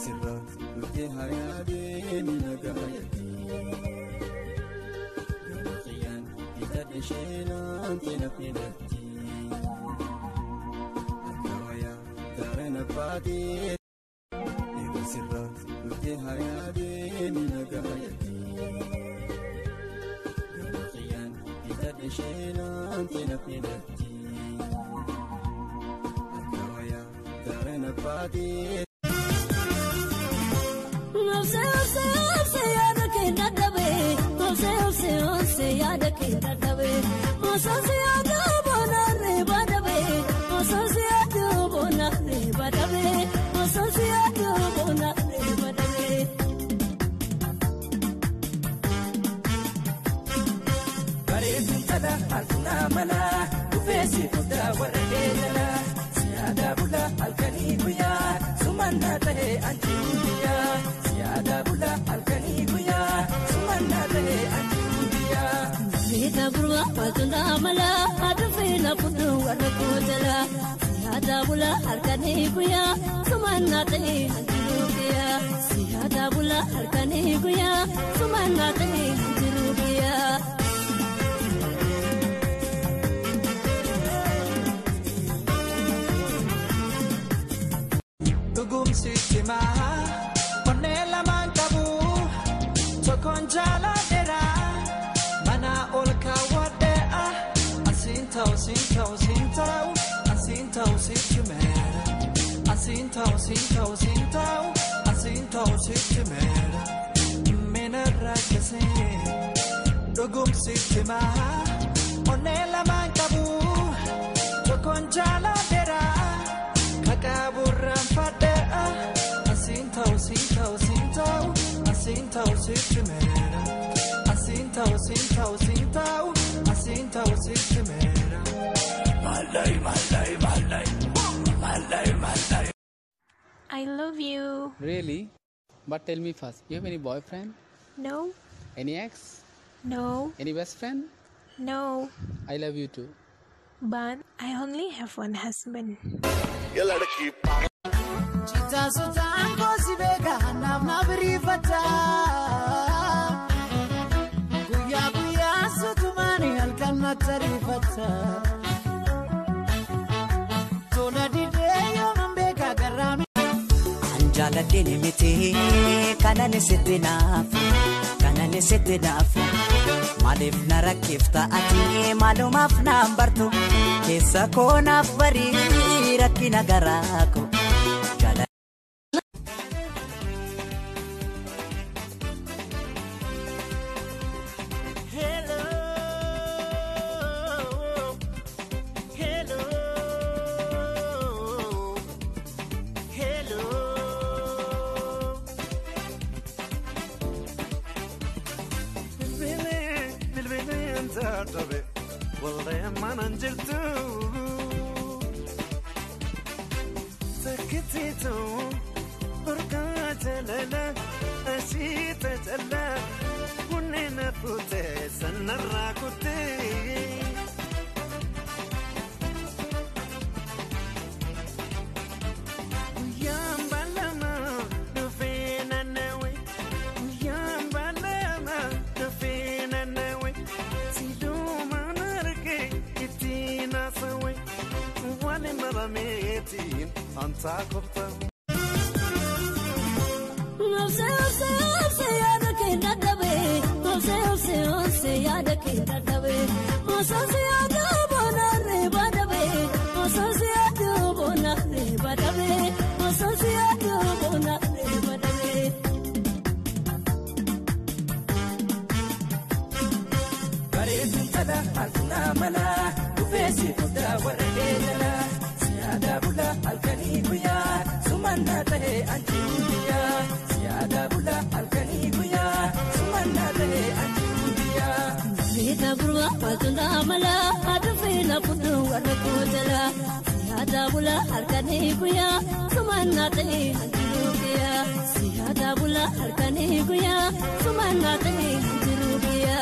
sirra lukee hayaadee minagaayati gabaxiyaan bitadhe sheenaan teena filatti akkawaya dareen abbaatee sirra lukee hayaadee minagaayati gabaxiyaan bitadhe sheenaan teena filatti akkawaya dareen abbaatee Dabula harkani kuya sumanna tani hanjirukiya siya dabula harkani kuya sumanna tani hanjirukiya tugum sistema onela mankabu tokonjala dera mana olka wade asintau sintau sintau Asintau sitchumera, asintau sintau sintau, asintau sitchumera. Mena rakase, dogum sitchuma, onela mankabu, tokonjala dera, kakaburam fada. Asintau sintau sintau, asintau sitchumera, asintau sintau sintau, asintau sitchumera. Malay, malay, malay, malay, malay. I love you. Really? But tell me first, you have any boyfriend? No. Any ex? No. Any best friend? No. I love you too. But I only have one husband. Chita sultan ko sibega nam na brifata. Guya guya sutumani alkan matarifata. Jaladini miti kanani siddinaaf maaliif na rakkifta ati maalumaaf naambartu keessa koonaaf barii rakkina garaako والله ما ننجلتو سكتيتو بركات للا أشيت جلا وننا فوتي سنرا كوتي أنت عقبت Dabula harkani kuya sumanna tani hanjirukiya siya dabula harkani kuya sumanna tani hanjirukiya